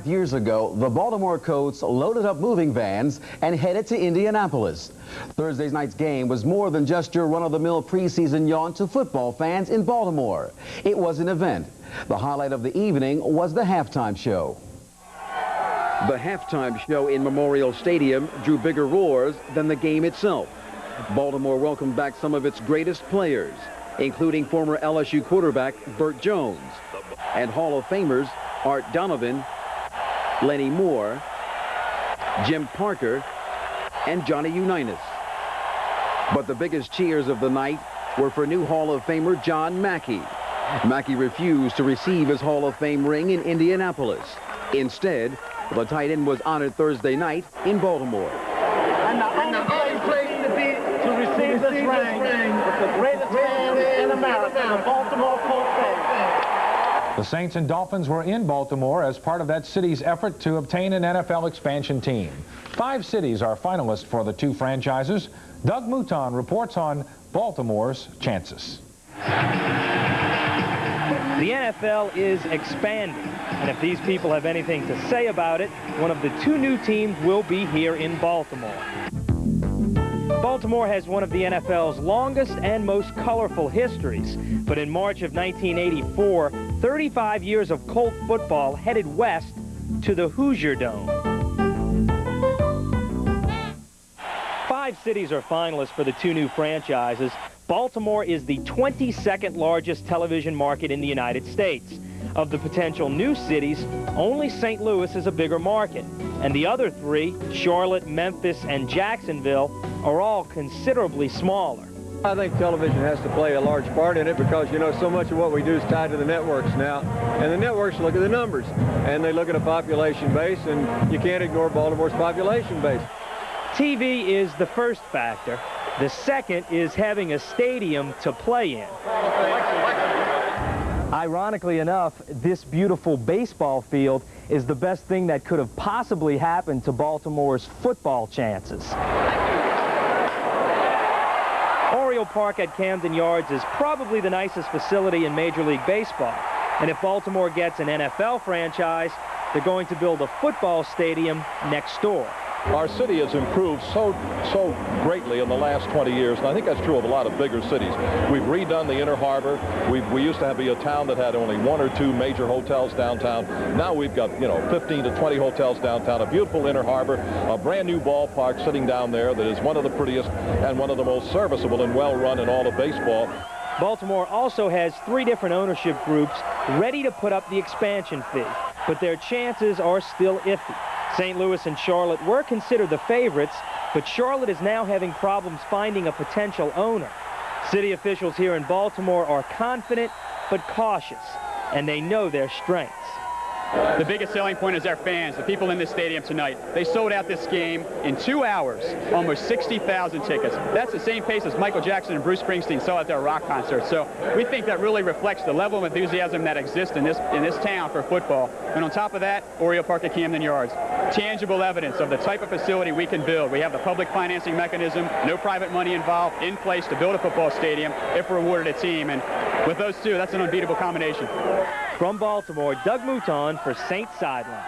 2.5 years ago, the Baltimore Colts loaded up moving vans and headed to Indianapolis. Thursday night's game was more than just your run-of-the-mill preseason jaunt to football fans in Baltimore. It was an event. The highlight of the evening was the halftime show. The halftime show in Memorial Stadium drew bigger roars than the game itself. Baltimore welcomed back some of its greatest players, including former LSU quarterback Burt Jones and Hall of Famers Art Donovan, Lenny Moore, Jim Parker, and Johnny Unitas. But the biggest cheers of the night were for new Hall of Famer John Mackey. Mackey refused to receive his Hall of Fame ring in Indianapolis. Instead, the tight end was honored Thursday night in Baltimore. And the only place to receive this ring is the greatest man in America, the Baltimore Colts fan. The Saints and Dolphins were in Baltimore as part of that city's effort to obtain an NFL expansion team. 5 cities are finalists for the 2 franchises. Doug Mouton reports on Baltimore's chances. The NFL is expanding, and if these people have anything to say about it, one of the 2 new teams will be here in Baltimore. Baltimore has one of the NFL's longest and most colorful histories, but in March of 1984, 35 years of Colt football headed west to the Hoosier Dome. 5 cities are finalists for the 2 new franchises. Baltimore is the 22nd largest television market in the United States. Of the potential new cities, only St. Louis is a bigger market, and the other 3, Charlotte, Memphis, and Jacksonville, are all considerably smaller. I think television has to play a large part in it because, you know, so much of what we do is tied to the networks now. And the networks look at the numbers, and they look at a population base, and you can't ignore Baltimore's population base. TV is the first factor. The second is having a stadium to play in. Ironically enough, this beautiful baseball field is the best thing that could have possibly happened to Baltimore's football chances. Oriole Park at Camden Yards is probably the nicest facility in Major League Baseball. And if Baltimore gets an NFL franchise, they're going to build a football stadium next door. Our city has improved so greatly in the last 20 years, and I think that's true of a lot of bigger cities. We've redone the Inner Harbor. We used to have a town that had only 1 or 2 major hotels downtown. Now we've got, 15 to 20 hotels downtown, a beautiful Inner Harbor, a brand new ballpark sitting down there that is one of the prettiest and one of the most serviceable and well-run in all of baseball. Baltimore also has 3 different ownership groups ready to put up the expansion fee, but their chances are still iffy. St. Louis and Charlotte were considered the favorites, but Charlotte is now having problems finding a potential owner. City officials here in Baltimore are confident but cautious, and they know their strengths. The biggest selling point is our fans, the people in this stadium tonight. They sold out this game in 2 hours, almost 60,000 tickets. That's the same pace as Michael Jackson and Bruce Springsteen sold out their rock concert. So we think that really reflects the level of enthusiasm that exists in this town for football. And on top of that, Oriole Park at Camden Yards. Tangible evidence of the type of facility we can build. We have the public financing mechanism, no private money involved, in place to build a football stadium if we're awarded a team. And with those 2, that's an unbeatable combination. From Baltimore, Doug Mouton for Saints Sideline.